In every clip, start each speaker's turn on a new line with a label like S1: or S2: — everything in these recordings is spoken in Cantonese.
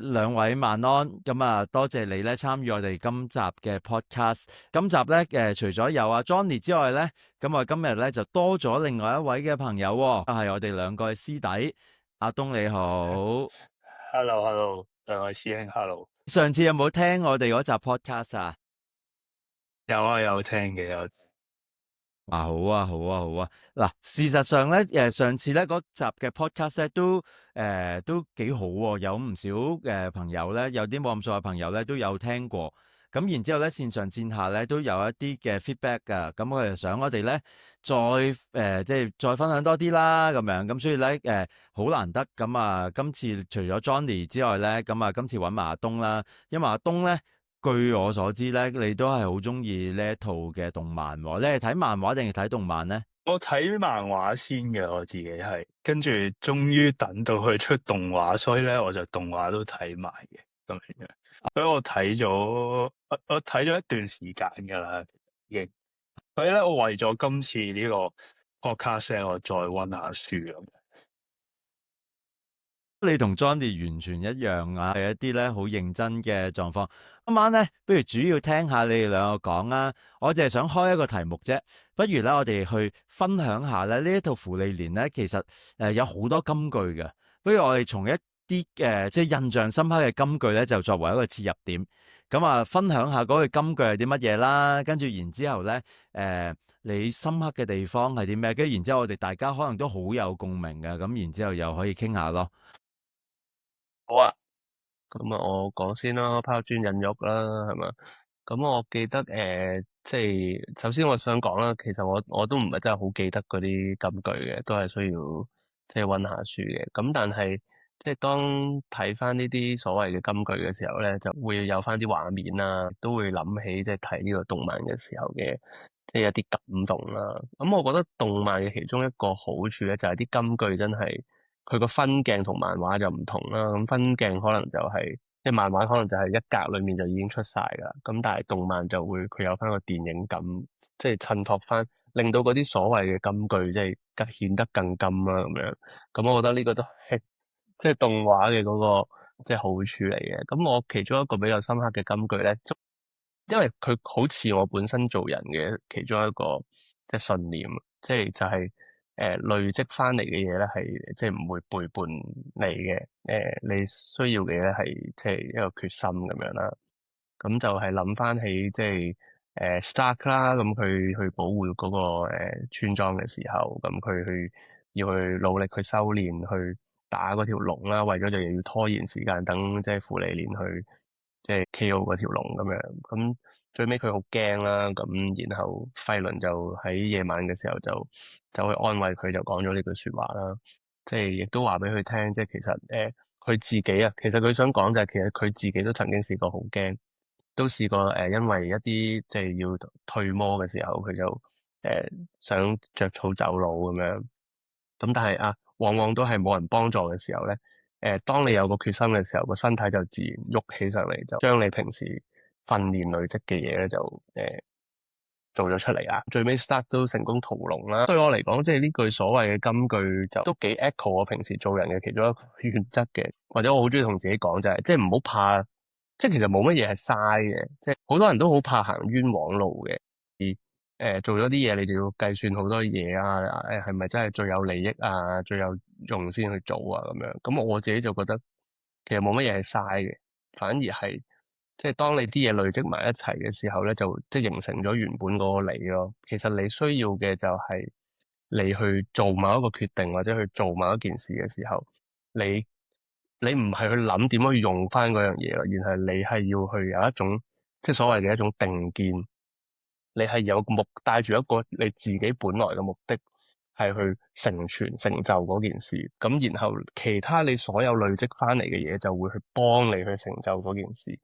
S1: 兩位晚安，咁啊，多謝你咧參與我哋今集嘅 podcast。今集咧除咗有阿 Johnny 之外咧，咁我今日咧就多咗另外一位嘅朋友喎，係我哋兩個嘅師弟。阿東你好，
S2: Hello，兩位師兄，Hello，
S1: 上次有冇聽我哋嗰集 podcast 啊？
S2: 有啊，有聽嘅，有。
S1: 啊，好啊，好啊，好啊。嗱，事實上咧，上次咧嗰集嘅 podcast 咧都幾好喎，有唔少嘅朋友咧，有啲冇咁熟嘅朋友咧都有聽過。咁然之後咧，線上線下咧都有一啲嘅 feedback 噶。咁我哋想我哋咧再即係再分享多啲啦，咁樣。咁所以咧好難得咁啊，今次除咗 Johnny 之外咧，咁啊今次揾埋阿東啦，因為阿東咧。據我所知咧，你都係好中意呢一套嘅動漫喎。你係睇漫畫定係睇動漫咧？
S2: 我睇漫畫先嘅，我自己係，跟住終於等到佢出動畫，所以咧我就動畫都睇埋嘅咁樣。所以我睇咗，我睇咗一段時間噶啦，已經。所以咧，我為咗今次呢個 podcast，我再溫下書咁。
S1: 你同 Johnny 完全一樣啊，係一啲咧好認真嘅狀況。今晚咧，不如主要聽下你哋兩個講啦。我淨係想開一個題目啫，不如咧我哋去分享下咧呢一套芙莉蓮咧，其實有好多金句嘅。不如我哋從一啲即係印象深刻嘅金句咧，就作為一個切入點。咁啊，分享下嗰句金句係啲乜嘢啦，跟住然之後咧你深刻嘅地方係啲咩？跟住然之後我哋大家可能都好有共鳴嘅，咁然之後又可以傾下咯。
S2: 好啊。
S3: 咁啊，我講先啦，拋磚引玉啦，係嘛？咁我記得即係首先我想講啦，其實我都唔係真係好記得嗰啲金句嘅，都係需要即係溫下書嘅。咁但係即係當睇翻呢啲所謂嘅金句嘅時候咧，就會有翻啲畫面啦，都會諗起即係睇呢個動漫嘅時候嘅即係一啲感動啦。咁我覺得動漫嘅其中一個好處咧，就係啲金句真係。佢個分鏡同漫畫就唔同啦，咁分鏡可能就係即係漫畫可能就係一格裏面就已經出晒噶啦，咁但係動漫就會佢有翻個電影感，即係襯托翻，令到嗰啲所謂嘅金句即係更顯得更金啦咁樣。咁我覺得呢個都係即係動畫嘅嗰個即係好處嚟嘅。咁我其中一個比較深刻嘅金句咧，因為佢好似我本身做人嘅其中一個即係信念，即係就係累積翻嚟嘅嘢咧，係即係唔會背叛你嘅。你需要嘅嘢咧係即係一個決心咁樣啦。咁就係諗翻起即係Stark 啦，咁佢去保護嗰個村莊嘅時候，咁佢要去努力去修煉，去打嗰條龍啦，為咗就又要拖延時間，等即係芙莉蓮去即係 KO 嗰條龍咁樣。咁最尾佢好驚啦，咁然後費倫就喺夜晚嘅時候就去安慰佢，就講咗呢句說話啦。即係亦都話俾佢聽，即係其實佢自己啊，其實佢想講就係其實佢自己都曾經試過好驚。都試過因為一啲即係要退魔嘅時候，佢就想着草走佬咁樣。咁但係啊，往往都係冇人幫助嘅時候咧，當你有個決心嘅時候，個身體就自然喐起上嚟，就將你平時訓練累積嘅嘢咧，就做咗出嚟啊！最尾 Stark 都成功屠龍啦。對我嚟講，即係呢句所謂嘅金句就都幾 echo 我平時做人嘅其中一個原則嘅，或者我好中意同自己講就係，即係唔好怕。即係其實冇乜嘢係嘥嘅，即係好多人都好怕行冤枉路嘅。而做咗啲嘢，你就要計算好多嘢啊，係咪真係最有利益啊、最有用先去做啊咁樣。咁我自己就覺得其實冇乜嘢係嘥嘅，反而係即係當你啲嘢累積埋一齊嘅時候咧，就即係形成咗原本嗰個你咯。其實你需要嘅就係你去做某一個決定或者去做某一件事嘅時候，你。你唔係去諗點樣去用翻嗰樣嘢咯，而係你係要去有一種即係所謂嘅一種定見，你係有帶住一個你自己本來嘅目的，係去成全成就嗰件事，咁然後其他你所有累積翻嚟嘅嘢就會去幫你去成就嗰件事。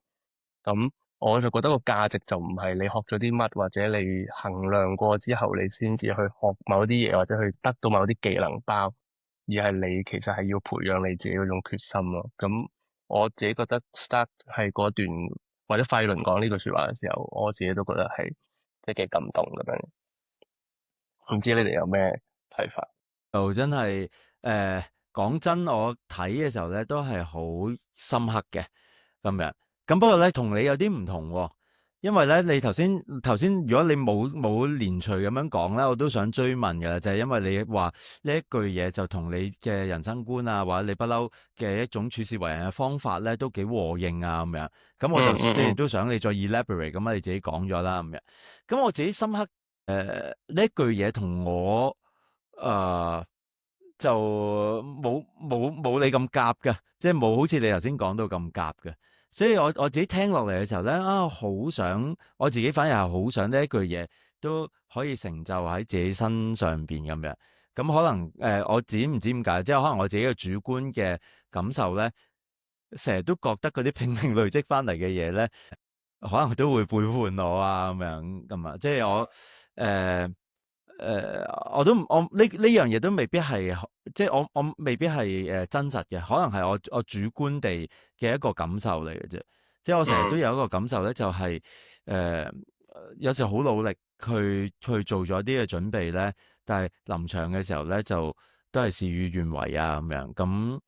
S3: 咁我就覺得個價值就唔係你學咗啲乜，或者你衡量過之後你先至去學某啲嘢，或者去得到某啲技能包。而係你其實係要培養你自己嗰種決心咯。咁我自己覺得 Stark 係嗰段或者費倫講呢句說話嘅時候，我自己都覺得係即係幾感動咁樣。唔知你哋有咩睇法？
S1: 就真係講真，我睇嘅時候咧都係好深刻嘅咁樣。咁不過咧同你有啲唔同喎，因為咧你頭先如果你冇連隨咁樣講咧，我都想追問嘅，就係因為你話呢一句嘢就同你嘅人生觀啊，或者你不嬲嘅一種處事為人嘅方法咧，都幾和應啊咁樣。咁我就即係都想你再 elaborate 咁啊，你自己講咗啦咁樣。咁我自己深刻呢一句嘢同我就冇你咁夾嘅，即係冇好似你頭先講到咁夾嘅。所以我自己聽落嚟嘅時候咧，好想我自己反而係好想呢一句嘢都可以成就喺自己身上邊咁樣。咁可能我自己唔知點解，即係可能我自己嘅主觀嘅感受咧，成日都覺得嗰啲拼命累積翻嚟嘅嘢咧，可能都會背叛我啊咁樣咁啊。即係我都我呢樣嘢都未必係，即係我未必係真實嘅，可能係我主觀地嘅一個感受嚟嘅啫。即係我成日都有一個感受咧，就係有時好努力去做咗啲嘅準備咧，但係臨場嘅時候咧就都係事與願違啊咁樣。咁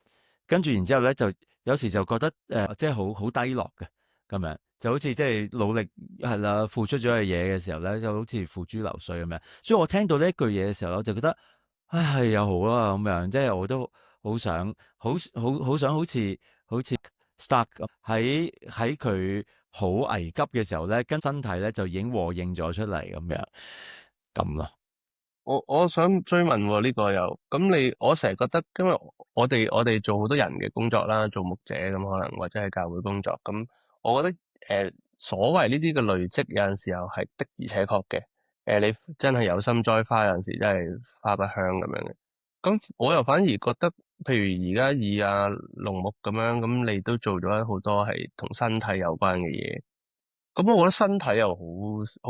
S1: 跟住然之後咧，就有時就覺得即係好低落嘅咁樣。就好似即係努力係啦，付出咗嘅嘢嘅時候咧，就好似付諸流水咁樣。所以我聽到呢一句嘢嘅時候，我就覺得，唉，係又好啦咁樣，即係我都好想，好想好似 Stark 喺佢好危急嘅時候咧，跟身體咧就已經和應咗出嚟咁樣，咁咯。
S3: 我想追問喎，呢個又咁我成日覺得，因為我哋做好多人嘅工作啦，做牧者咁可能或者係教會工作，咁我覺得所謂呢啲嘅累積有陣時候係的而且確嘅，你真係有心栽花，有陣時真係花不香咁樣嘅。咁我又反而覺得，譬如而家以阿龍牧咁樣，咁你都做咗好多係同身體有關嘅嘢，咁我覺得身體又好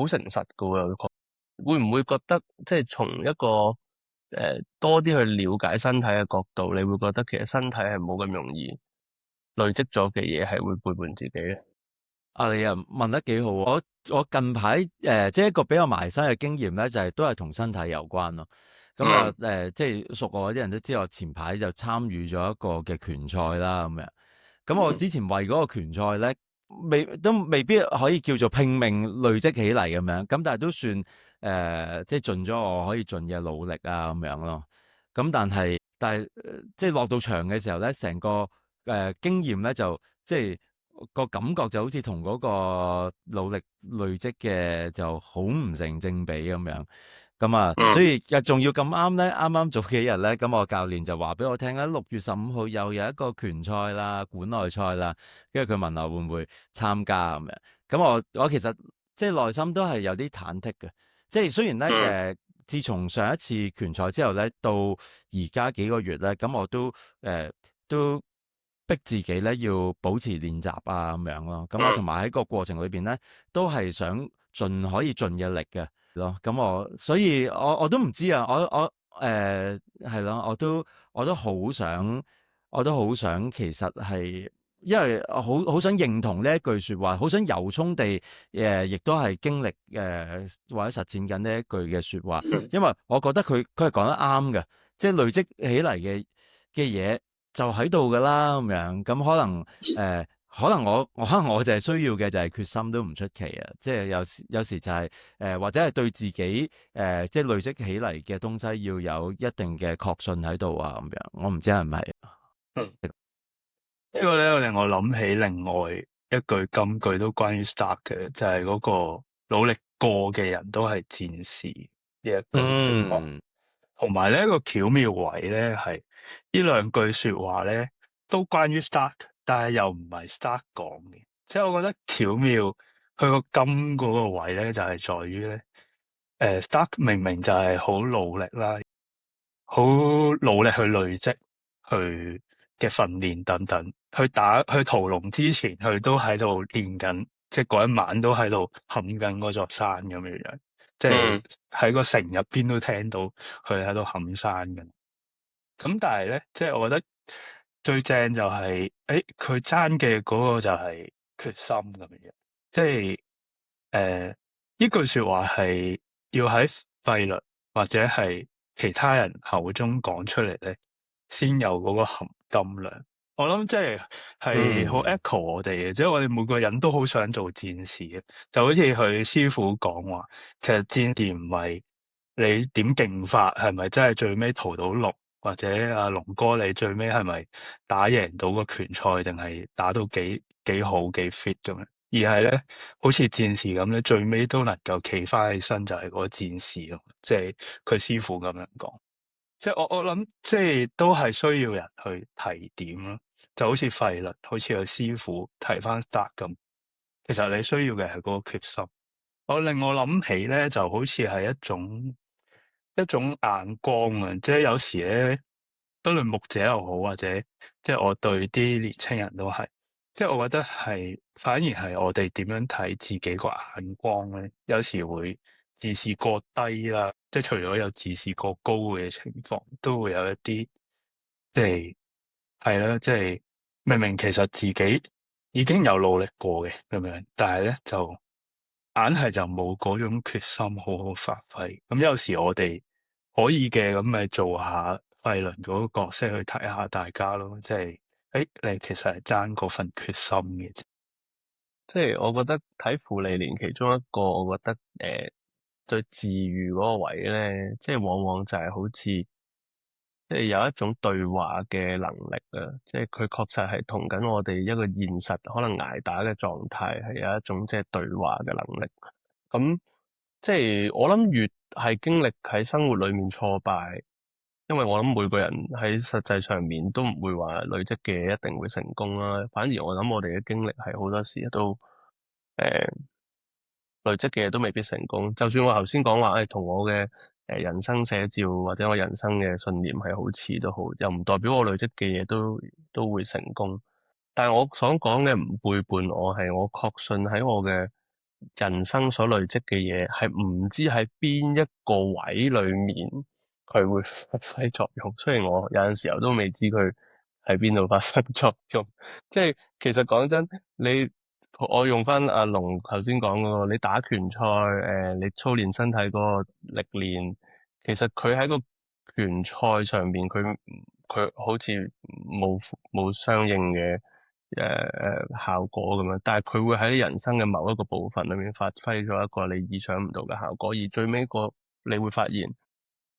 S3: 誠實噶喎。會唔會覺得即係從一個多啲去了解身體嘅角度，你會覺得其實身體係冇咁容易累積咗嘅嘢係會背叛自己咧？
S1: 你又問得幾好喎。我近排即係一個比較埋身嘅經驗咧，就係都係同身體有關咯。咁啊即係熟我啲人都知我前排就參與咗一個嘅拳賽啦咁樣。咁我之前為嗰個拳賽咧，都未必可以叫做拼命累積起嚟咁樣。咁但係都算即係盡咗我可以盡嘅努力啊咁樣咯。咁但係即係落到場嘅時候咧，成個經驗咧就即係個感覺就好似同嗰個努力累積嘅就好唔成正比咁樣。咁啊，所以又仲要咁啱咧，啱啱早幾日咧，咁我教練就話俾我聽咧，6月15號又有一個拳賽啦，館內賽啦，跟住佢問我會唔會參加咁樣。咁我其實即係內心都係有啲忐忑嘅，即係雖然咧自從上一次拳賽之後咧，到而家幾個月咧，咁我都逼自己咧要保持練習啊咁樣咯。咁我同埋喺個過程裏邊咧，都係想可以盡嘅力嘅咯。咁所以我都唔知啊。我係咯，我都好想，其實係因為我好想認同呢一句説話，好想由衷地亦都係經歷或者實踐緊呢一句嘅説話，因為我覺得佢係講得啱嘅，即係累積起嚟嘅嘢就喺度噶啦咁樣。咁可能我就係需要嘅就係決心都唔出奇啊！即係有時就係或者係對自己即係累積起嚟嘅東西要有一定嘅確信喺度啊咁樣。我唔知係唔係。
S2: 呢個咧令我諗起另外一句金句都關於 Stark 嘅，就係嗰個努力過嘅人都係戰士呢一句說話。同埋呢個巧妙位咧係呢兩句說話咧都關於 Stark，但係又唔係 Stark 講嘅。即係我覺得巧妙佢個金嗰個位咧就係在於咧，Stark 明明就係好努力啦，好努力去累積去嘅訓練等等，去屠龍之前，佢都喺度練緊，即係嗰一晚都喺度冚緊嗰座山咁樣樣，即係喺個城入邊都聽到佢喺度冚山嘅。咁但係咧，即係我覺得最正就係，佢爭嘅嗰個就係決心咁樣樣，即係呢句說話係要喺費律或者係其他人口中講出嚟咧，先有嗰個含金量。我諗即係好 echo 我哋嘅，即係我哋每個人都好想做戰士嘅，就好似佢師傅講話，其實戰士唔係你點勁法，係咪真係最尾屠到龍，或者阿龍哥你最尾係咪打贏到個拳賽，定係打到幾好幾 fit 咁樣？而係咧，好似戰士咁咧，最尾都能夠企翻起身，就係嗰個戰士咯。即係佢師傅咁樣講。即係我諗，即係都係需要人去提點咯，就好似費律，好似個師傅提翻達咁。其實你需要嘅係嗰個決心。令我諗起咧，就好似係一種眼光啊！即係有時咧，不論牧者又好，或者即係我對啲年青人都係，即係我覺得係反而係我哋點樣睇自己個眼光咧，有時會自視過低啦。即係除咗有自視過高嘅情況，都會有一啲即係啦，即係明明其實自己已經有努力過嘅咁樣，但係咧就硬係就冇嗰種決心好好發揮。咁有時我哋可以嘅，咁咪做下費倫嗰個角色去睇下大家咯，即係你其實係爭嗰份決心嘅啫。
S3: 即係我覺得睇芙莉蓮其中一個，我覺得最治癒嗰個位咧，即係往往就係好似即係有一種對話嘅能力啊！即係佢確實係同緊我哋一個現實可能捱打嘅狀態係有一種即係對話嘅能力。咁即係我諗越係經歷喺生活裏面挫敗，因為我諗每個人喺實際上面都唔會話累積嘅嘢一定會成功啦。反而我諗我哋嘅經歷係好多時都累積嘅嘢都未必成功。就算我頭先講話，同我嘅人生寫照或者我人生嘅信念係好似都好，又唔代表我累積嘅嘢都會成功。但係我想講嘅唔背叛我，係我確信喺我嘅人生所累積嘅嘢，係唔知喺邊一個位裏面佢會發揮作用。雖然我有陣時候都未知佢喺邊度發生作用，即係其實講真，我用翻阿龍頭先講嗰個，你打拳賽，你操練身體嗰個歷練，其實佢喺個拳賽上邊，佢好似冇相應嘅效果咁樣，但係佢會喺人生嘅某一個部分裏面發揮咗一個你意想唔到嘅效果，而最尾你會發現，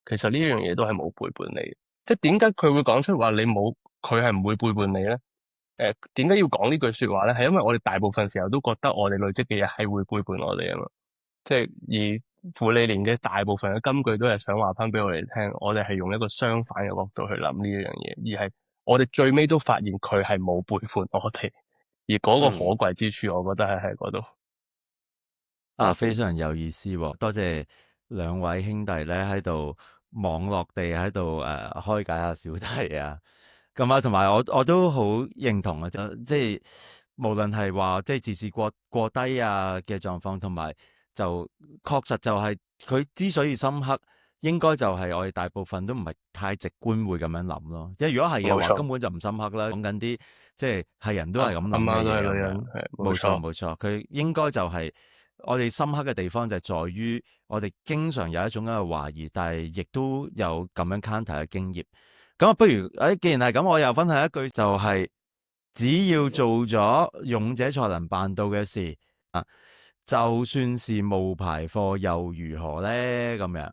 S3: 其實呢樣嘢都係冇背叛你嘅。即係點解佢會講出話佢係唔會背叛你咧？點解要講呢句說話咧？係因為我哋大部分時候都覺得我哋累積嘅嘢係會背叛我哋啊嘛。即係而芙莉蓮嘅大部分嘅金句都係想話翻俾我哋聽，我哋係用一個相反嘅角度去諗呢一樣嘢，而係我哋最尾都發現佢係冇背叛我哋，而嗰個可貴之處，我覺得係喺嗰度。
S1: 非常有意思喎，多謝兩位兄弟咧喺度網絡地喺度開解下小弟啊。咁啊，同埋我都好認同啊，即係無論係話即係自視過低啊嘅狀況，同埋就確實就係佢之所以深刻，應該就係我哋大部分都唔係太直觀會咁樣諗咯。因為如果係嘅話，
S2: 冇錯
S1: 根本就唔深刻啦。講緊啲即係人都係咁諗嘅
S3: 媽都係
S1: 嘢
S3: 女人，
S1: 咁樣。
S3: 係
S1: 冇錯冇錯，佢應該就係我哋深刻嘅地方就係在於我哋經常有一種咁嘅懷疑，但係亦都有咁樣 counter 嘅經驗。咁啊，不如既然係咁，我又分享一句，就係只要做咗勇者才能辦到嘅事啊，就算是冒牌貨又如何咧？咁樣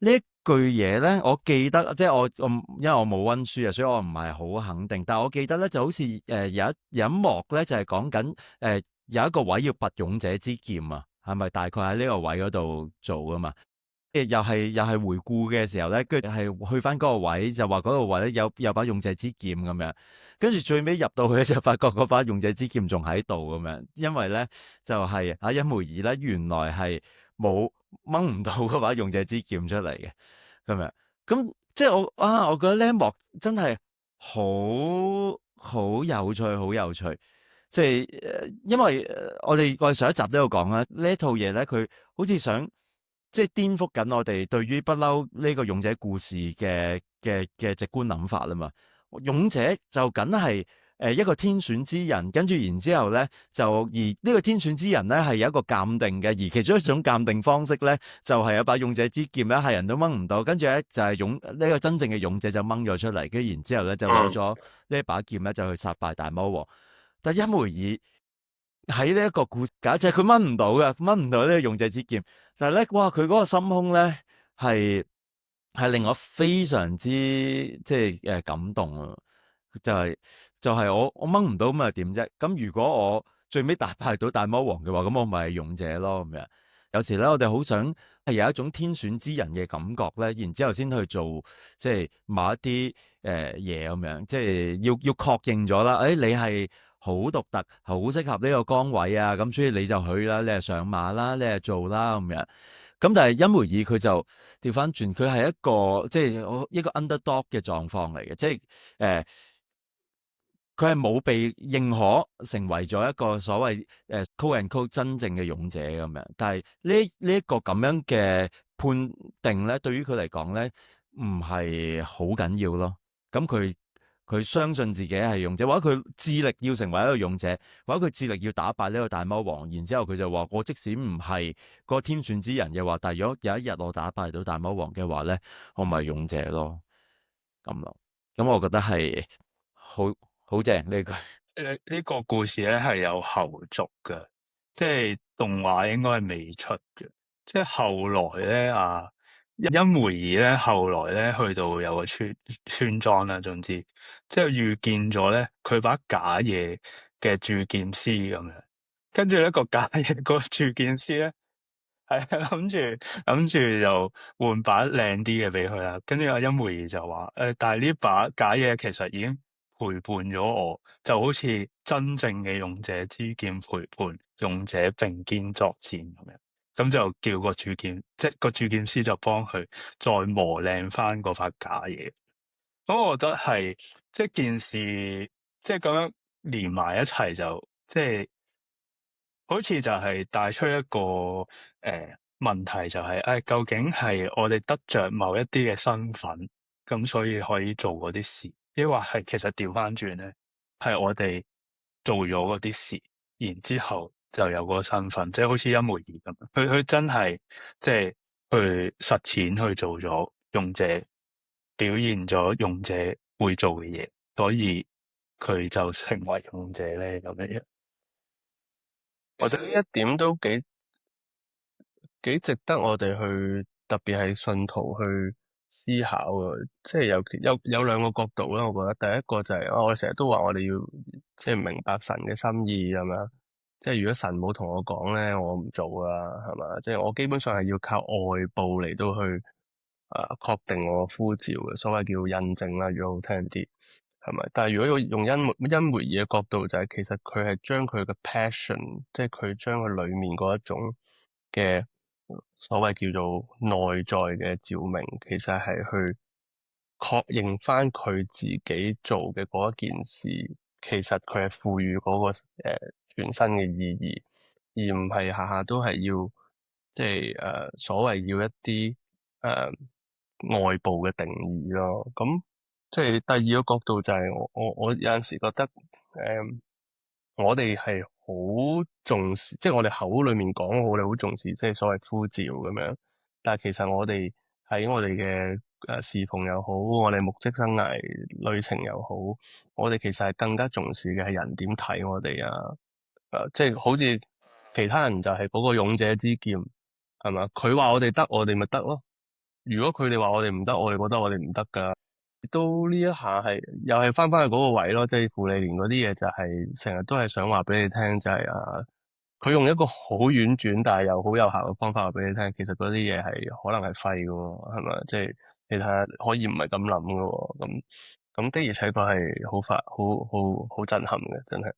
S1: 呢一句嘢咧，我記得即係我因為我冇溫書啊，所以我唔係好肯定。但係我記得咧，就好似有一幕咧，就係講緊有一個位要拔勇者之劍啊，係咪大概喺呢個位嗰度做噶嘛？又係回顧嘅時候咧，跟住係去翻嗰個位，就話嗰個位咧有把勇者之劍咁樣，跟住最尾入到去就發覺嗰把勇者之劍仲喺度咁樣，因為咧就係阿甄梅爾咧原來係冇掹唔到嗰把勇者之劍出嚟嘅咁樣，咁即係我覺得呢一幕真係好有趣，好有趣，即係因為我哋上一集都有講啦，呢一套嘢咧佢好似想。即係顛覆緊我哋對於不嬲呢個勇者故事嘅直觀諗法啦嘛。勇者就梗係一個天選之人，跟住然之後咧而呢個天選之人咧係有一個鑑定嘅，而其中一種鑑定方式咧就係有把勇者之劍咧係人都掹唔到，跟住咧就係呢個真正嘅勇者就掹咗出嚟，跟住然之後咧就攞咗呢一把劍咧就去殺敗大魔王。但因梅爾喺呢一個故事假設佢掹唔到嘅，掹唔到呢個勇者之劍，但係咧哇佢嗰個心胸咧係令我非常之即係感動啊！就係我掹唔到咁又點啫？咁如果我最尾打敗到大魔王嘅話，咁我咪係勇者咯咁樣。有時咧，我哋好想係有一種天選之人嘅感覺咧，然之後先去做即係某一啲嘢咁樣，即係要確認咗啦。誒，你係好獨特，好適合呢個崗位啊，咁所以你就去啦，你係上馬啦，你係做啦咁樣。咁但係因梅爾佢就調翻轉，佢係一個即係一個 underdog 嘅狀況嚟嘅，即係佢係冇被認可成為咗一個所謂quote and quote 真正嘅勇者咁樣。但係呢一個咁樣嘅判定咧，對於佢嚟講咧，唔係好緊要咯。咁佢相信自己係勇者，或者佢致力要成為一個勇者，或者佢致力要打敗呢個大魔王，然之後佢就話：我即使唔係個天選之人嘅話，但係如果有一日我打敗到大魔王嘅話咧，我咪勇者咯。咁咯，咁我覺得係好正呢句。
S2: 呢個故事咧係有後續嘅，即係動畫應該係未出嘅。即係後來咧因梅爾咧後來咧去到有個村莊啦，總之即係遇見咗咧佢把假嘢嘅鑄劍師咁樣，跟住咧個假嘢個鑄劍師咧係諗住就換把靚啲嘅俾佢啦，跟住阿因梅爾就話但係呢把假嘢其實已經陪伴咗我，就好似真正嘅勇者之劍陪伴勇者並肩作戰咁樣。咁就叫個鑄劍，即係個鑄劍師就幫佢再磨靚翻嗰把假嘢。咁我覺得係即係件事，即係咁樣連埋一齊就即係好似就係帶出一個問題，就係究竟係我哋得着某一啲嘅身份，咁所以可以做嗰啲事，抑或係其實調翻轉咧，係我哋做咗嗰啲事，然之後就有個身份，即係好似因梅爾咁，佢真係即係去實踐去做咗勇者，表現咗勇者會做嘅嘢，所以佢就成為勇者咧咁樣。
S3: 我覺得呢一點都幾值得我哋去，特別係信徒去思考嘅。即係有兩個角度啦。我覺得第一個就係我哋成日都話我哋要即係明白神嘅心意咁樣。即係如果神冇同我講咧，我唔做啦，係嘛？即係我基本上係要靠外部嚟到去確定我呼召嘅，所謂叫印證啦，如果好聽啲。係咪？但係如果要用因梅爾嘅角度，就係其實佢係將佢嘅 passion，即係佢將佢裏面嗰一種嘅所謂叫做內在嘅照明，其實係去確認翻佢自己做嘅嗰一件事，其實佢係賦予嗰個全新嘅意義，而唔係下下都係要即係所謂要一啲外部嘅定義咯。咁即係第二個角度就係我有陣時覺得我哋係好重視，即係我哋口裏面講我哋好重視，即係所謂呼召咁樣。但係其實我哋喺我哋嘅侍奉又好，我哋牧職生涯旅程又好，我哋其實係更加重視嘅係人點睇我哋啊。即係好似其他人就係嗰個勇者之劍，係嘛？佢話我哋得，我哋咪得咯。如果佢哋話我哋唔得，我哋覺得我哋唔得噶。都呢一下係又係翻返去嗰個位咯，即係芙莉蓮嗰啲嘢就係成日都係想話俾你聽，就係佢用一個好婉轉但係又好有效嘅方法話俾你聽，其實嗰啲嘢係可能係廢嘅喎，係咪？即係你睇下可以唔係咁諗嘅喎，咁的而且確係好發好震撼嘅，真係。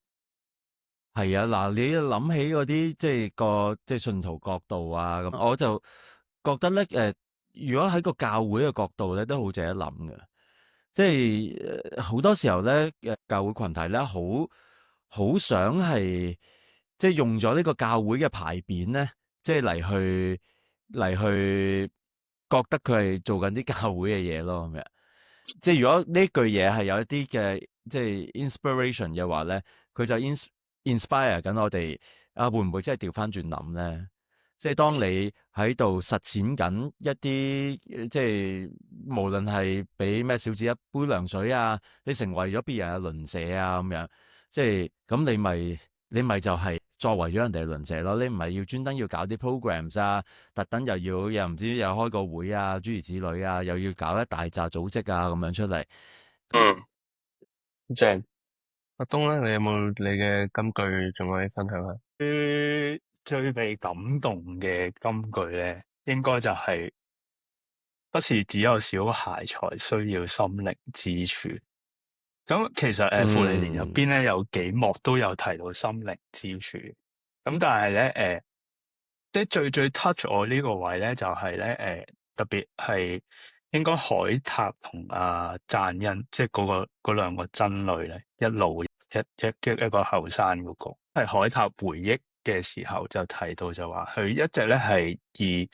S1: 係啊，嗱，你諗起嗰啲即係信徒角度啊，咁我就覺得咧，如果喺個教會嘅角度咧，都好值得諗嘅。即係好多時候咧，教會群體咧，好想係即係用咗呢個教會嘅牌匾咧，即係嚟去覺得佢係做緊啲教會嘅嘢咯咁樣。即係如果呢句嘢係有一啲嘅即係 inspiration 嘅話咧，佢就 inspire 緊我哋啊，會唔會真係調翻轉諗咧？即係當你喺度實踐緊一啲，即係無論係俾咩小子一杯涼水啊，你成為咗別人嘅鄰舍啊咁樣，即係咁你咪就係作為咗人哋嘅鄰舍咯。你唔係要專登要搞啲 programs 啊，特登又唔知又開個會啊，諸如此類啊，又要搞一大紮組織啊咁樣出嚟。
S3: 正。阿東咧，你有冇你嘅金句仲可以分享下？
S2: 最被感動嘅金句咧，應該就係不是只有小孩才需要心靈支柱。咁其實傅利年入邊咧有幾幕都有提到心靈支柱。咁但係咧即係最 touch 我呢個位咧，就係咧特別係應該海塔同阿贊恩，即係嗰兩個真女咧，一路一個後生嗰個，係海塔回憶嘅時候就提到就話，佢一直咧係以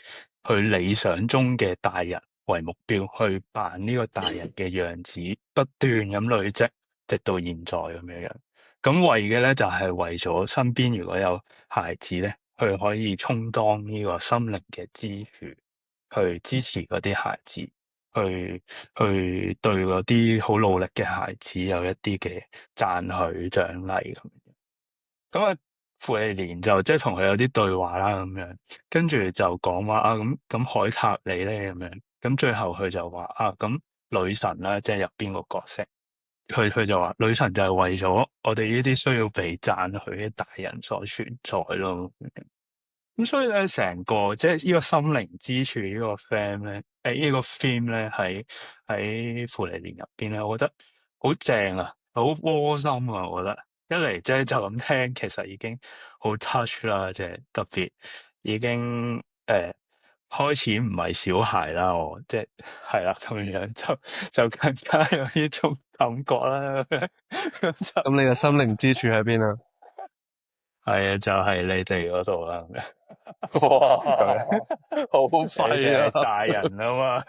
S2: 佢理想中嘅大人為目標，去扮呢個大人嘅樣子，不斷咁累積，直到現在咁樣樣。咁為嘅咧就係為咗身邊如果有孩子咧，佢可以充當呢個心靈嘅支柱，去支持嗰啲孩子，去對嗰啲好努力嘅孩子有一啲嘅讚許獎勵咁。咁啊，傅利蓮就即係同佢有啲對話啦咁樣，跟住就講話啊咁海塔你咧咁樣，咁最後佢就話啊咁女神啦，即係入邊個角色。佢就話女神就係為咗我哋呢啲需要被讚許嘅大人所存在咯。咁所以咧，成個即係呢個心靈支柱呢個 theme 咧，呢個 theme 咧喺傅利蓮入邊咧，我覺得好正啊，好窩心啊，我覺得一嚟即係就咁聽，其實已經好 touch 啦，即係特別已經開始唔係小孩啦，我即係係啦咁樣就更加有呢種感覺啦。咁就
S3: 咁你嘅心靈支柱喺邊啊？
S2: 係啊，就係你哋嗰度啦。
S3: 哇，好
S2: 你哋係
S3: 廢啊！
S2: 大人啊嘛。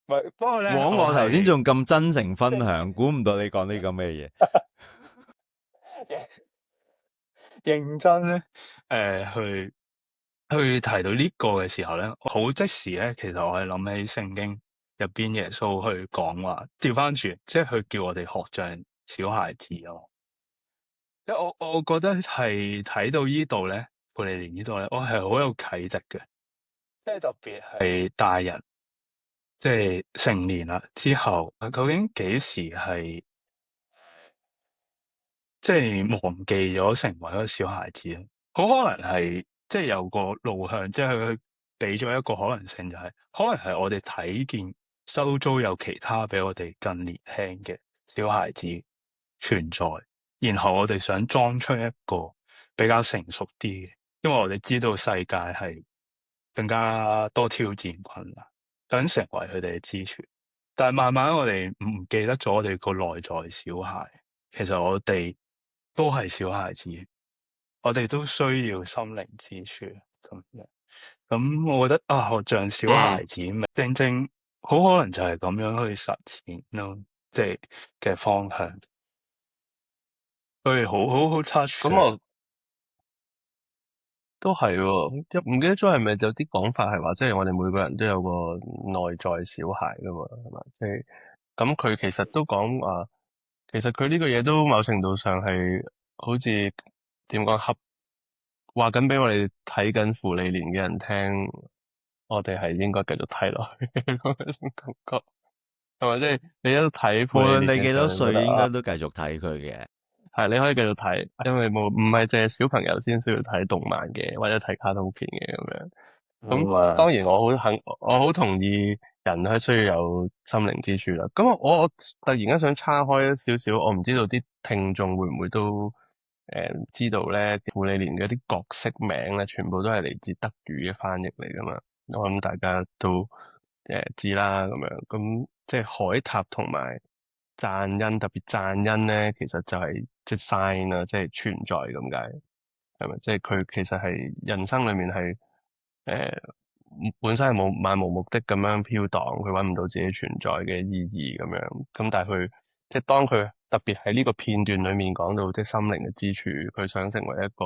S2: 唔係，不過咧，
S1: 枉我頭先仲咁真誠分
S2: 即
S1: 享，估唔到你講啲咁嘅嘢。
S2: 認真咧，去提到呢個嘅時候咧，好即時咧，其實我係諗起聖經入邊耶穌去講話，調翻轉，即係佢叫我哋學像小孩子咯。即係我覺得係睇到呢度咧，傅利蓮呢度咧，我係好有啟迪嘅，即係特別係大人，即係成年啦之後，究竟幾時係即係忘記咗成為一個小孩子咧？好可能係即係有個路向，即係佢俾咗一個可能性，就係可能係我哋睇見周遭有其他比我哋更年輕嘅小孩子存在，然後我哋想裝出一個比較成熟啲嘅，因為我哋知道世界係更加多挑戰困難，想成為佢哋嘅支柱。但係慢慢我哋唔記得咗我哋個內在小孩，其實我哋都係小孩子，我哋都需要心靈支柱咁樣。咁我覺得啊，學像小孩子，正正好可能就係咁樣去實踐咯，即係嘅方向。佢好 touch
S3: 咁我都係喎，唔記得咗係咪有啲講法係話，即係我哋每個人都有個內在小孩噶嘛，係嘛？即係咁佢其實都講話，其實佢呢個嘢都某程度上係好似點講話緊俾我哋睇緊傅利蓮嘅人聽，我哋係應該繼續睇落去嗰種感覺，係咪？即係你一睇傅
S1: 無
S3: 利蓮嘅
S1: 論你幾多
S3: 時候你覺得
S1: 歲，應該都繼續睇佢嘅。
S3: 係你可以繼續睇，因為唔係淨係小朋友先需要睇動漫嘅，或者睇卡通片嘅咁樣。咁當然我好同意人係需要有心靈支柱啦。咁我突然間想叉開少少，我唔知道啲聽眾會唔會都知道咧，傅利蓮嗰啲角色名咧，全部都係嚟自德語嘅翻譯嚟噶嘛。我諗大家都知啦，咁樣咁即係海塔同埋贊恩，特別贊恩咧，其實就係即係 sign 啦，即係存在咁解，係咪？即係佢其實係人生裏面係本身係冇漫無目的咁樣飄蕩，佢揾唔到自己存在嘅意義咁樣。咁但係佢即係當佢特別喺呢個片段裡面講到即係心靈嘅支柱，佢想成為一個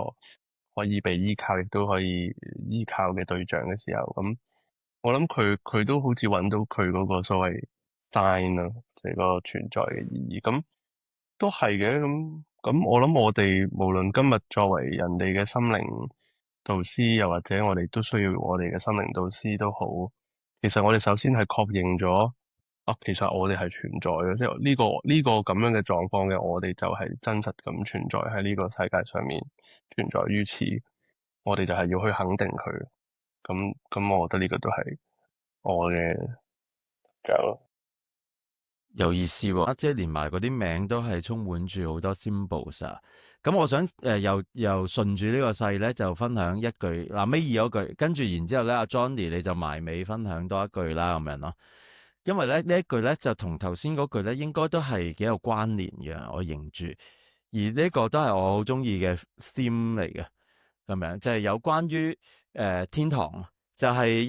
S3: 可以被依靠，亦都可以依靠嘅對象嘅時候，咁我諗佢都好似揾到佢嗰個所謂 sign 啦，即係個存在嘅意義。咁都係嘅。咁我諗我哋無論今日作為人哋嘅心靈導師，又或者我哋都需要我哋嘅心靈導師都好。其實我哋首先係確認咗啊，其實我哋係存在嘅，即係呢個咁樣嘅狀況嘅我哋就係真實咁存在喺呢個世界上面，存在於此。我哋就係要去肯定佢。咁，我覺得呢個都係我嘅就
S1: 有意思喎，即係連埋嗰啲名都係充滿住好多 symbols 啊！咁我想又順住呢個勢咧，就分享一句嗱尾二嗰句，跟住然之後咧，阿 Johnny 你就埋尾分享多一句啦，咁樣咯。因為咧呢一句咧就同頭先嗰句咧應該都係幾有關聯嘅，我認住。而呢個都係我好中意嘅 theme 嚟嘅，咁樣就係有關於天堂。就係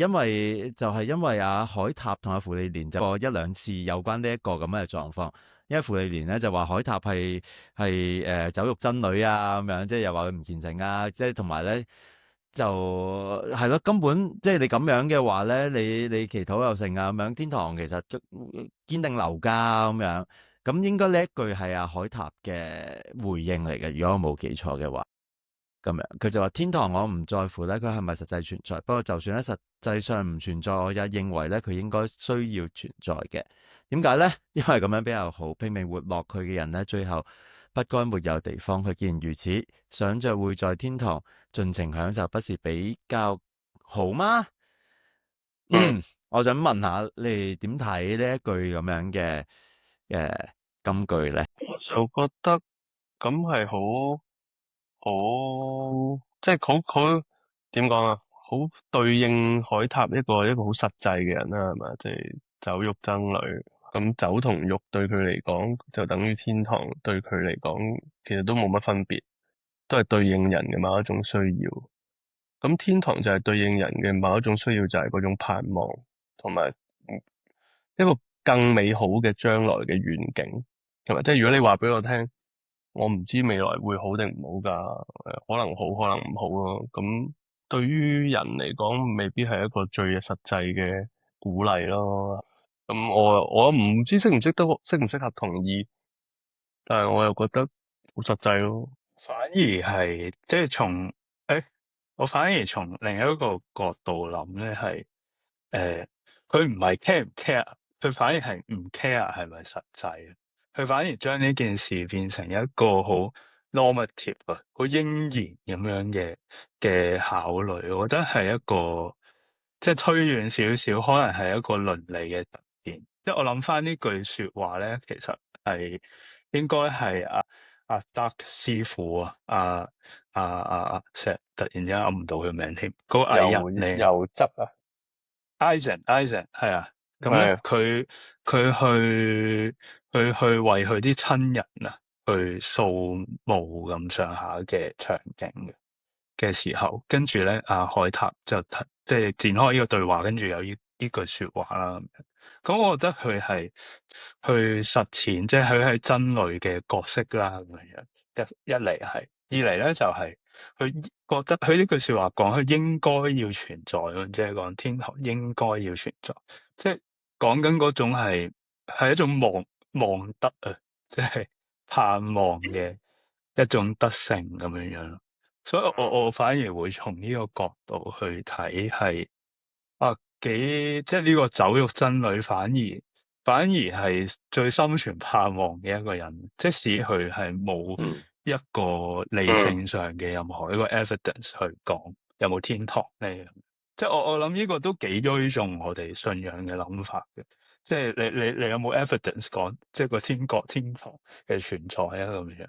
S1: 因為阿海塔同阿芙莉蓮就過一兩次有關呢一個咁嘅狀況，因為芙莉蓮咧就話海塔係酒肉真女啊咁樣，即係又話佢唔虔誠啊，即係同埋咧就係咯，根本即係你咁樣嘅話咧，你祈禱又成啊咁樣，天堂其實堅定留噶咁樣，咁應該呢一句係阿海塔嘅回應嚟嘅，如果我冇記錯嘅話。咁樣，佢就話天堂我唔在乎咧，佢係咪實際存在？不過就算咧實際上唔存在，我也認為咧佢應該需要存在嘅。點解咧？因為咁樣比較好，拼命活落去嘅人咧，最後不該沒有地方。佢既然如此，想着會在天堂盡情享受，不是比較好嗎？我想問下你哋點睇呢一句咁樣嘅金句咧？
S3: 我就覺得咁係好即係好點講啊？好對應海塔一個好實際嘅人啦，係嘛？即係酒肉僧侶。咁酒同肉對佢嚟講就等於天堂，對佢嚟講其實都冇乜分別，都係對應人嘅某一種需要。咁天堂就係對應人嘅某一種需要，就係嗰種盼望同埋一個更美好嘅將來嘅願景，係咪？即係如果你話俾我聽，我唔知未來會好定唔好㗎，可能好，可能唔好咯。咁對於人嚟講，未必係一個最實際嘅鼓勵咯。咁我唔知適唔適合同意，但係我又覺得好實際咯。
S2: 反而係即係我反而從另一個角度諗咧，係佢唔係 care 唔 care，佢反而係唔 care 係咪實際。佢反而將呢件事變成一個好 normative 啊，好應然咁樣嘅考慮。我覺得係一個即係推遠少少，可能係一個倫理嘅突變。即係我諗翻呢句説話咧，其實係應該係阿德師傅成日突然之間諗唔到佢名添，嗰個藝人咧。
S3: 油汁啊！Eisen
S2: 係啊，咁咧
S3: 係啊，
S2: 佢去為佢啲親人啊，去掃墓咁上下嘅場景嘅時候，跟住咧阿海塔就即係展開呢個對話，跟住有呢句說話啦。咁我覺得佢係去實踐，即係佢係真女嘅角色啦咁樣。一嚟係，二嚟咧就係、佢覺得佢呢句說話講，佢應該要存在咯，即係講天堂應該要存在，即係講緊嗰種係一種望德啊，即係盼望嘅一種德性咁樣咯。所以我反而會從呢個角度去睇，係即係呢個酒肉真女反而係最心存盼望嘅一個人，即使佢係冇一個理性上嘅任何一個 evidence 去講有冇天堂咧。即係我諗呢個都幾追蹤我哋信仰嘅諗法嘅。即係你有冇 evidence 講即係個天國天堂嘅存在啊咁樣？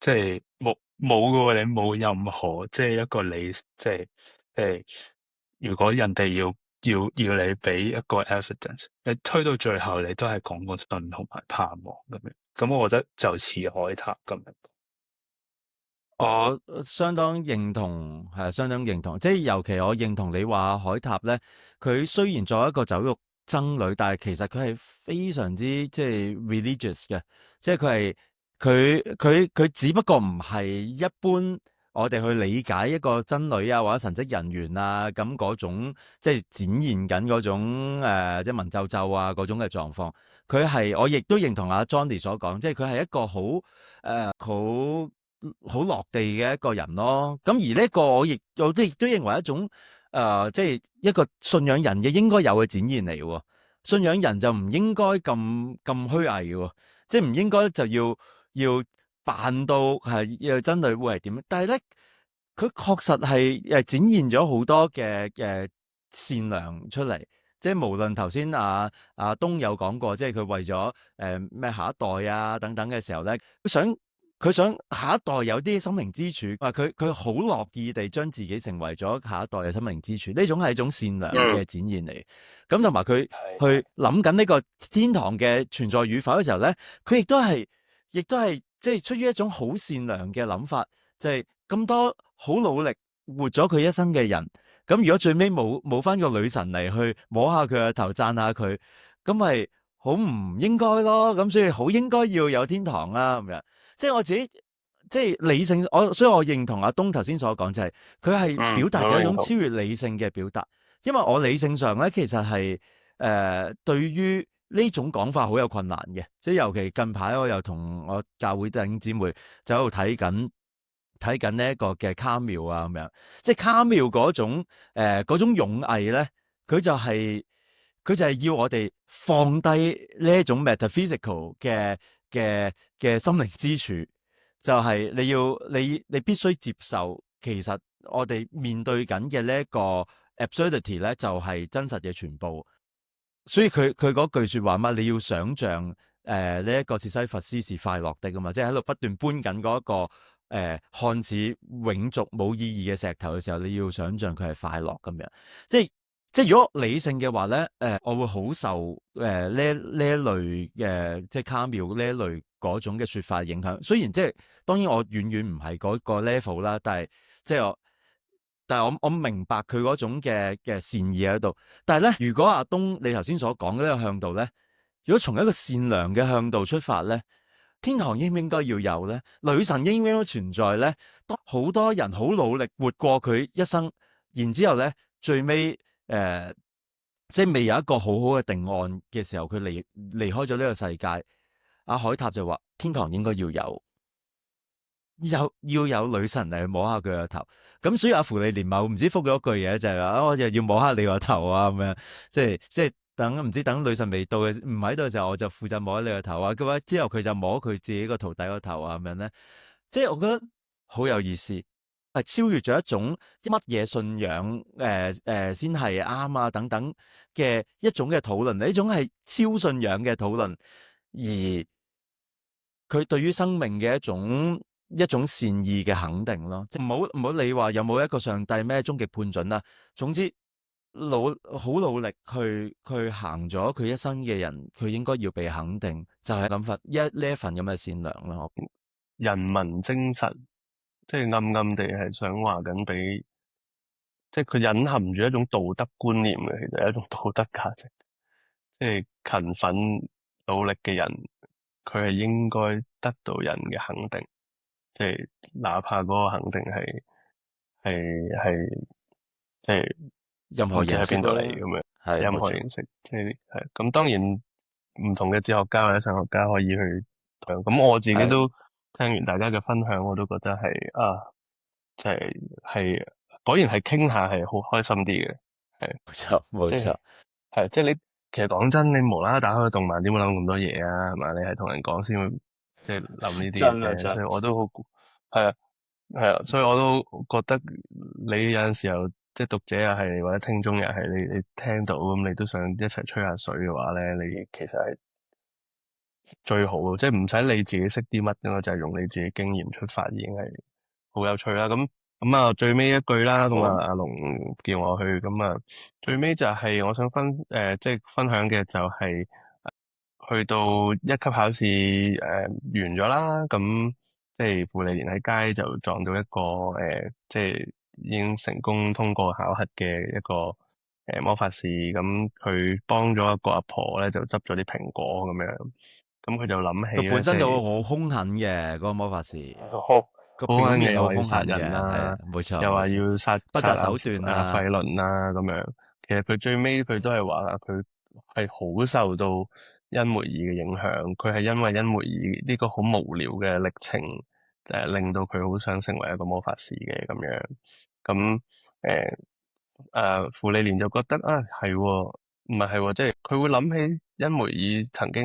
S2: 即係冇嘅喎，你冇任何即係一個即係如果人哋要你俾一個 evidence，你推到最後你都係講個信同埋盼望咁樣。咁我覺得就似海塔咁樣。
S1: 我相當認同，係相當認同。即係尤其我認同你話海塔咧，佢雖然作為一個酒肉僧侶，但係其實佢係非常之即係 religious 嘅，即係佢只不過唔係一般我哋去理解一個僧侶啊或者神職人員啊咁嗰種，即係展現緊嗰種即係文縐縐啊嗰種嘅狀況。佢係我亦都認同阿 Johnny 所講，即係佢係一個好落地嘅一個人咯。咁而呢個我都亦都認為一種即係一個信仰人嘅應該有嘅展現嚟喎。信仰人就唔應該咁虛偽喎，即係唔應該就要扮到係真係會係點。但係咧，佢確實係展現咗好多嘅善良出嚟。即係無論頭先阿東有講過，即係佢為咗咩下一代啊等等嘅時候咧，佢想下一代有啲生命支柱，佢好樂意地將自己成為咗下一代嘅生命支柱，呢種係一種善良嘅展現嚟。咁同埋佢去諗緊呢個天堂嘅存在與否嘅時候咧，佢亦都係即係出於一種好善良嘅諗法，就係咁多好努力活咗佢一生嘅人。咁如果最尾冇翻個女神嚟去摸下佢個頭讚下佢，咁咪好唔應該咯。咁所以好應該要有天堂啦咁樣。即係我自己即係理性，所以我認同阿東頭先所講，就係佢係表達咗一種超越理性嘅表達。因為我理性上咧，其實係對於呢種講法好有困難嘅。即係尤其近排我又同我教會弟兄姊妹就喺度睇緊呢一個嘅卡繆啊咁樣，即係卡繆嗰種勇毅咧，佢就係要我哋放低呢一種 metaphysical 嘅心靈支柱，就係你必須接受，其實我哋面對緊嘅呢一個 absurdity 咧，就係真實嘅全部。所以佢嗰句說話嘛，你要想象呢一個薛西弗斯是快樂的噶嘛，即係喺度不斷搬緊嗰一個看似永續冇意義嘅石頭嘅時候，你要想象佢係快樂咁樣。即係如果理性嘅話咧，我會好受呢一類嘅即係卡繆呢一類嗰種嘅說法影響。雖然即係當然我遠遠唔係嗰個 level 啦，但係我明白佢嗰種嘅善意喺度。但係咧，如果阿東你頭先所講嘅呢個向度咧，如果從一個善良嘅向度出發咧，天堂應唔應該要有咧？女神應唔應該存在咧？當好多人好努力活過佢一生，然之後咧最尾即係未有一個好好嘅定案嘅時候，佢離開咗呢個世界。阿海塔就話天堂應該要有女神嚟摸下佢個頭。咁所以阿芙莉蓮茂唔知覆咗句嘢，就係話我又要摸下你個頭啊咁樣，即係等女神未到嘅唔喺度嘅時候，我就負責摸你個頭啊。咁之後佢就摸佢自己個徒弟個頭啊咁樣咧，即係我覺得好有意思，係超越咗一種乜嘢信仰先係啱啊等等嘅一種嘅討論，呢種係超信仰嘅討論，而佢對於生命嘅一種善意嘅肯定咯。即係唔好理話有冇一個上帝咩終極判準啦。總之好努力去行咗佢一生嘅人，佢應該要被肯定，就係諗法呢一份咁嘅善良咯。
S3: 人文精神，即係暗暗地係想話緊俾，即係佢隱含住一種道德觀念嘅，其實係一種道德價值。即係勤奮努力嘅人，佢係應該得到人嘅肯定，即係哪怕嗰個肯定係即係
S1: 任何形式
S3: 喺邊度嚟咁樣，
S1: 係
S3: 任何形式，即係咁。當然唔同嘅哲學家或者神學家可以去咁。我自己都聽完大家嘅分享，我都覺得係即係果然係傾下係好開心啲嘅，係
S1: 冇錯。
S3: 係即係你其實講真，你無啦啦打開個動漫，點會諗咁多嘢啊？係嘛？你係同人講先會即係諗呢啲嘢嘅，所以我都好係啊，所以我都覺得你有陣時候即係讀者又係或者聽眾又係，你聽到咁，你都想一齊吹下水嘅話咧，你其實係最好，即係唔使你自己識啲乜嘅，就係用你自己經驗出發，已經係好有趣啦。咁啊，最尾一句啦，咁啊，阿龍叫我去，咁啊，最尾就係我想即係分享嘅就係去到一級考試完咗啦，咁即係傅利蓮喺街就撞到一個即係已經成功通過考核嘅一個魔法師，咁佢幫咗一個阿婆咧就執咗啲蘋果咁樣，咁佢就諗起
S1: 佢
S3: 咧即係
S1: 本身就好兇狠嘅嗰個魔法師，
S3: 好
S1: 個
S3: 好狠嘅，
S1: 表面好
S3: 又話要殺
S1: 兇狠嘅，
S3: 人啦，
S1: 係冇錯
S3: 又話
S1: 冇錯，
S3: 要殺
S1: 不擇手段
S3: 阿
S1: 啊，
S3: 費倫啦咁樣。其實佢最尾佢都係話佢係好受到恩梅爾嘅影響，佢係因為恩梅爾呢個好無聊嘅歷程，令到佢好想成為一個魔法師嘅咁樣。咁傅利蓮就覺得啊係喎，唔係，即係佢會諗起恩梅爾曾經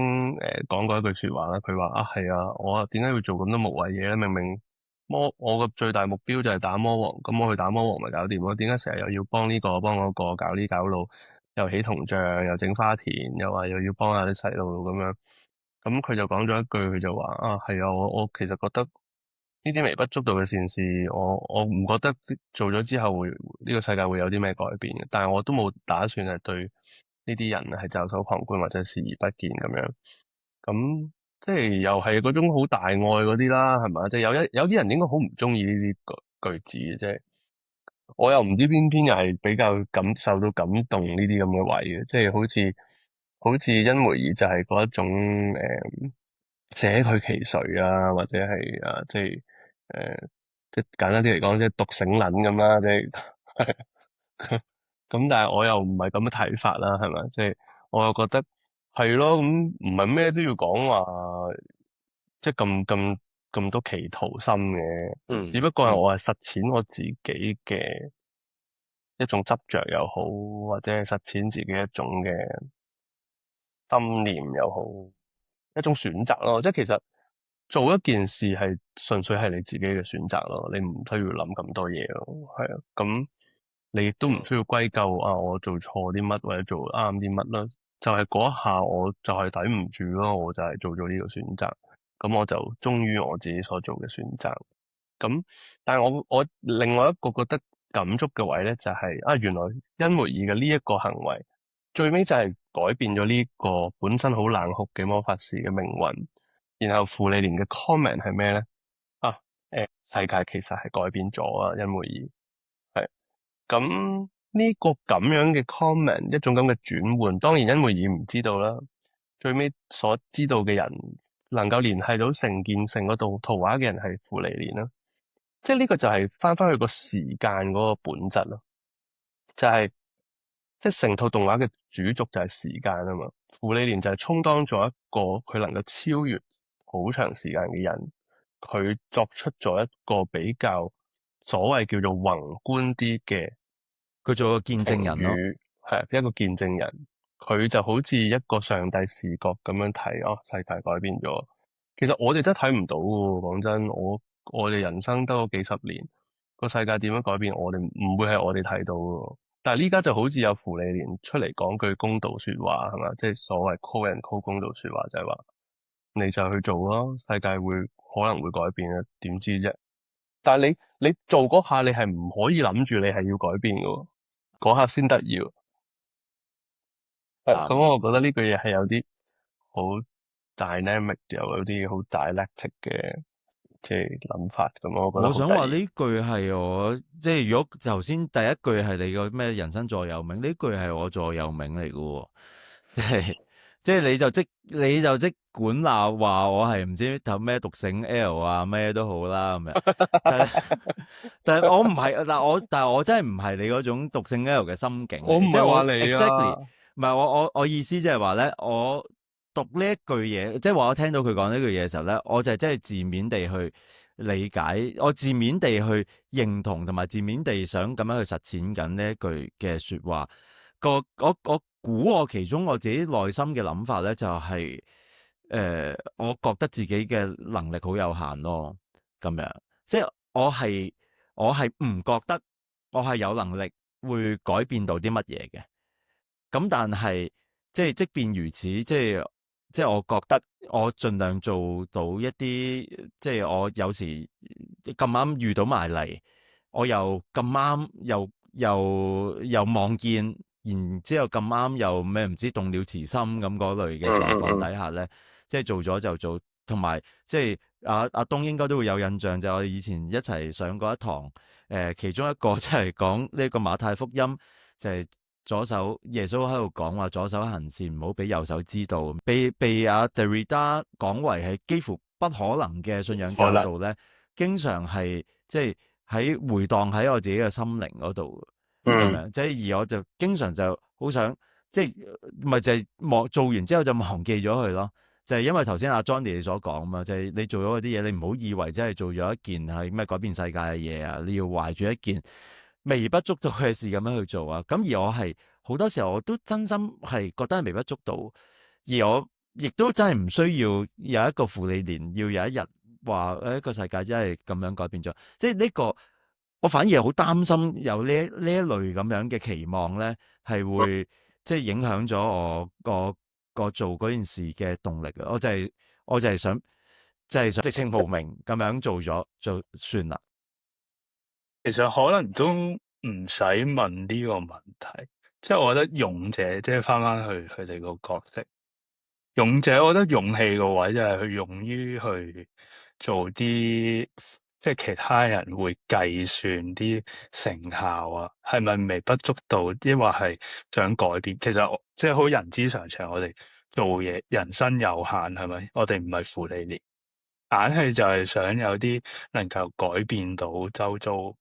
S3: 講過一句說話啦，佢話啊係啊，我點解要做咁多無謂嘢咧？明明我個最大目標就係打魔王，咁我去打魔王咪搞掂咯？點解成日又要幫呢個幫嗰個搞呢搞路，又起銅像，又整花田，又話又要幫下啲細路咁樣？咁佢就講咗一句，佢就話啊係啊，我其實覺得呢啲微不足道嘅善事，我唔覺得做咗之後會呢個世界會有啲咩改變嘅，但係我都冇打算係對呢啲人係袖手旁觀或者視而不見咁樣。咁即係又係嗰種好大愛嗰啲啦，係嘛？即係有啲人應該好唔中意呢啲句子嘅，即係我又唔知邊篇又係比較受到感動呢啲咁嘅位嘅，即係好似恩梅爾就係嗰一種捨佢其誰啊，或者係即係即係簡單啲嚟講，即係獨醒撚咁啦，即係咁，但係我又唔係咁嘅睇法啦，係咪？即係我又覺得係咯，咁唔係咩都要講話，即係咁多企圖心嘅，只不過係我係實踐我自己嘅一種執着又好，或者係實踐自己一種嘅心念又好，一種選擇咯。即係其實做一件事係純粹係你自己嘅選擇咯，你唔需要諗咁多嘢咯。係啊，咁你亦都唔需要歸咎啊，我做錯啲乜或者做啱啲乜啦。就係嗰一下，我就係抵唔住咯，我就係做咗呢個選擇，咁我就忠於我自己所做嘅選擇。咁，但係我另外一個覺得感觸嘅位咧，就係啊，原來恩梅爾嘅呢一個行為，最尾就係改變咗呢個本身好冷酷嘅魔法師嘅命運。然後傅利蓮嘅 comment 係咩咧？啊，世界其實係改變咗啊，恩梅爾係咁呢個咁樣嘅 comment，一種咁嘅轉換，當然恩梅爾唔知道啦。最尾所知道嘅人，能夠聯繫到成件成個圖畫嘅人係傅利蓮啦。即係呢個就係翻去個時間嗰個本質咯，就係即係成套動畫嘅主軸就係時間啊嘛。傅利蓮就係充當咗一個佢能夠超越好長時間嘅人，佢作出咗一個比較所謂叫做宏觀啲嘅，
S1: 佢做個見證人咯，
S3: 係一個見證人，佢就好似一個上帝視角咁樣睇哦，世界改變咗。其實我哋都睇唔到嘅，講真，我哋人生得嗰幾十年，個世界點樣改變，我哋唔會係我哋睇到嘅。但係呢家就好似有傅利蓮出嚟講句公道說話，係嘛？即係所謂 call and call 公道說話，就係話你就去做咯，世界可能會改變嘅，點知啫？但係你做嗰下，你係唔可以諗住你係要改變嘅，嗰下先得要。咁我覺得呢句嘢係有啲好 dynamic，又有啲好 dialectic 嘅即係諗法咁。
S1: 我想話呢句係我即係如果頭先第一句係你個咩人生座右銘，呢句係我座右銘嚟嘅，即係你就即管鬧話我係唔知頭咩獨醒 L 啊咩都好啦咁樣，但係我唔係，但係我真係唔係你嗰種獨醒 L 嘅心境，
S3: 我唔係話你啊。
S1: exactly 唔係我意思即係話咧，我讀呢一句嘢，即係話我聽到佢講呢句嘢嘅時候咧，我就真係字面地去理解，我字面地去認同，同埋字面地想咁樣去實踐緊呢一句嘅說話。我估我其中我自己內心嘅諗法咧，就係我覺得自己嘅能力好有限咯，咁樣，即係我係唔覺得我係有能力會改變到啲乜嘢嘅。咁但係即便如此，即係我覺得我盡量做到一啲，即係我有時咁啱遇到埋嚟，我又咁啱又望見，然之後咁啱又咩唔知動了慈心咁嗰類嘅狀況底下咧，即係做咗就做，同埋即係阿東應該都會有印象，就係我哋以前一齊上過一堂，其中一個即係講呢個馬太福音，就係左手耶穌喺度講話左手行善，唔好俾右手知道，被阿 Derrida 講為係幾乎不可能嘅信仰教導咧，經常係即係喺回盪喺我自己嘅心靈嗰度咁樣，即係而我就經常就好想即係咪就係做完之後就忘記咗佢咯。就係因為頭先阿 Johnny 你所講嘛，就係你做咗嗰啲嘢，你唔好以為真係做咗一件係咩改變世界嘅嘢啊！你要懷住一件微不足道嘅事咁樣去做啊！咁而我係好多時候我都真心係覺得係微不足道，而我亦都真係唔需要有一個芙莉蓮要有一日話一個世界真係咁樣改變咗，即係呢個我反而係好擔心有呢一類咁樣嘅期望咧，係會即係影響咗我個做嗰件事嘅動力啊！我就係想直情無名咁樣做咗就算啦。
S2: 其實可能都唔使問呢個問題，即係我覺得勇者即係翻去佢哋個角色，勇者我覺得勇氣個位就係佢勇於去做啲即係其他人會計算啲成效啊，係咪微不足道，抑或係想改變？其實即係好人之常情，我哋做嘢人生有限，係咪？我哋唔係芙莉蓮，硬係就係想有啲能夠改變到周遭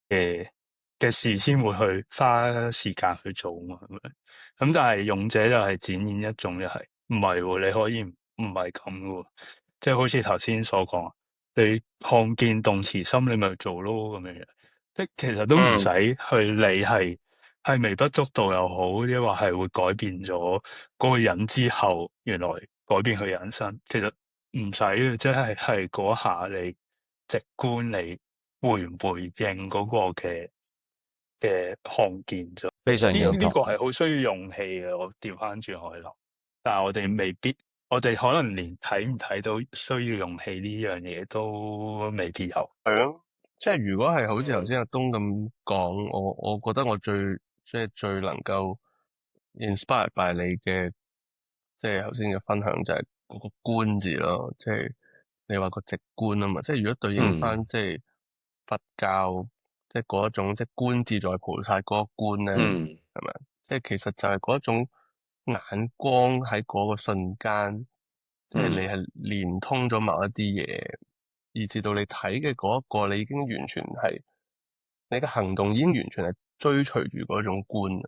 S2: 嘅事先會去花時間去做嘛，咁樣。咁但係勇者就係展現一種就係唔係喎，你可以唔係咁喎，即係好似頭先所講，你看見動詞心，你咪做咯咁樣樣。即係其實都唔使去理係微不足道又好，抑或係會改變咗嗰個人之後，原來改變佢人生。其實唔使嘅，即係嗰下你直觀你回唔回應嗰個嘅看見咗。
S1: 非常認同。
S2: 呢個係好需要勇氣嘅，我調翻轉去諗。但係我哋未必，我哋可能連睇唔睇到需要勇氣呢樣嘢都未必有。
S3: 係咯，即係如果係好似頭先阿東咁講，我覺得我最能夠 inspire by 你嘅，即係頭先嘅分享就係嗰個觀字咯，即係你話個直觀啊嘛，即係如果對應翻即係佛教，即係嗰一種即係觀自在菩薩嗰個觀咧，係咪？即係其實就係嗰一種眼光喺嗰個瞬間，即係你係連通咗某一啲嘢，以至到你睇嘅嗰一個，你已經完全係你嘅行動已經完全係追隨住嗰種觀。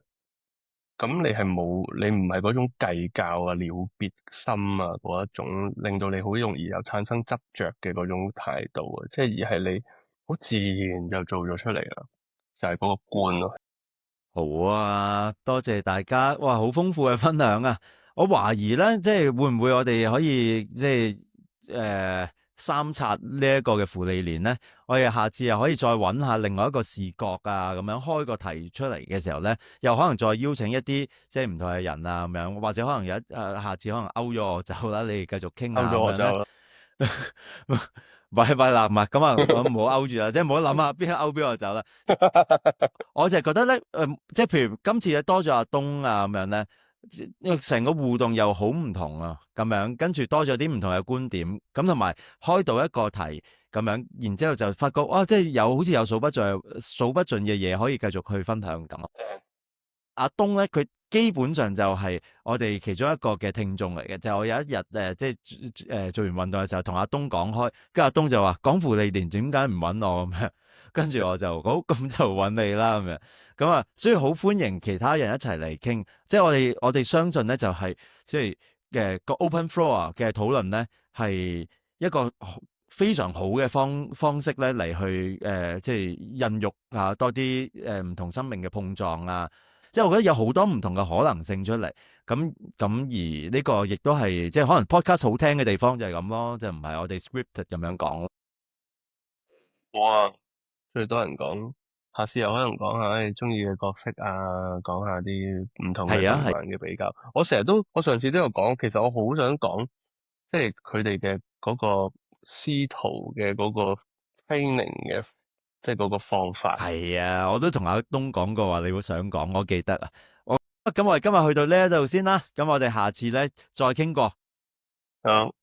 S3: 咁你係冇，你唔係嗰種計較啊、了別心啊嗰一種，令到你好容易有產生執着嘅嗰種態度啊，即係而係你好自然就做咗出嚟啦，就係嗰個觀咯。
S1: 好啊，多謝大家，哇，好豐富嘅分享啊！我懷疑咧，即係會唔會我哋可以即係三刷呢一個嘅芙莉蓮咧？我哋下次又可以再揾下另外一個視角啊，咁樣開個題出嚟嘅時候咧，又可能再邀請一啲即係唔同嘅人啊，咁樣或者可能下次可能勾咗我走啦，你哋繼續傾下
S3: 勾咗我走啦。
S1: 喂啦，唔係咁啊，我唔好勾住啦，即係唔好諗下邊個勾邊個走啦。我就係覺得咧，即係譬如今次咧多咗阿東啊咁樣咧，因為成個互動又好唔同啊，咁樣跟住多咗啲唔同嘅觀點，咁同埋開到一個題咁樣，然之後就發覺哇，即係好似有數不盡嘅嘢可以繼續去分享咁。阿東咧，佢基本上就係我哋其中一個嘅聽眾嚟嘅，就係我有一日即係做完運動嘅時候，同阿東講開，跟住阿東就話講芙莉蓮點解唔揾我咁樣，跟住我就好咁就揾你啦咁樣，咁啊，所以好歡迎其他人一齊嚟傾，即係我哋相信咧就係即係個 open floor 嘅討論咧係一個非常好嘅方式咧嚟去即係孕育下多啲唔同生命嘅碰撞啊！即係我覺得有好多唔同嘅可能性出嚟，咁而呢個亦都係即係可能 podcast 好聽嘅地方就係咁咯，就唔係我哋 scripted 咁樣講咯。
S3: 哇！最多人講，下次又可能講下你中意嘅角色啊，講下啲唔同嘅動漫嘅比較。我上次都有講，其實我好想講，即係佢哋嘅嗰個師徒嘅嗰個 training 嘅，即係嗰個方法。
S1: 係啊，我都同阿東講過話，你會想講，我記得啊。咁我哋今日去到呢一度先啦，咁我哋下次咧再傾過。
S3: 好。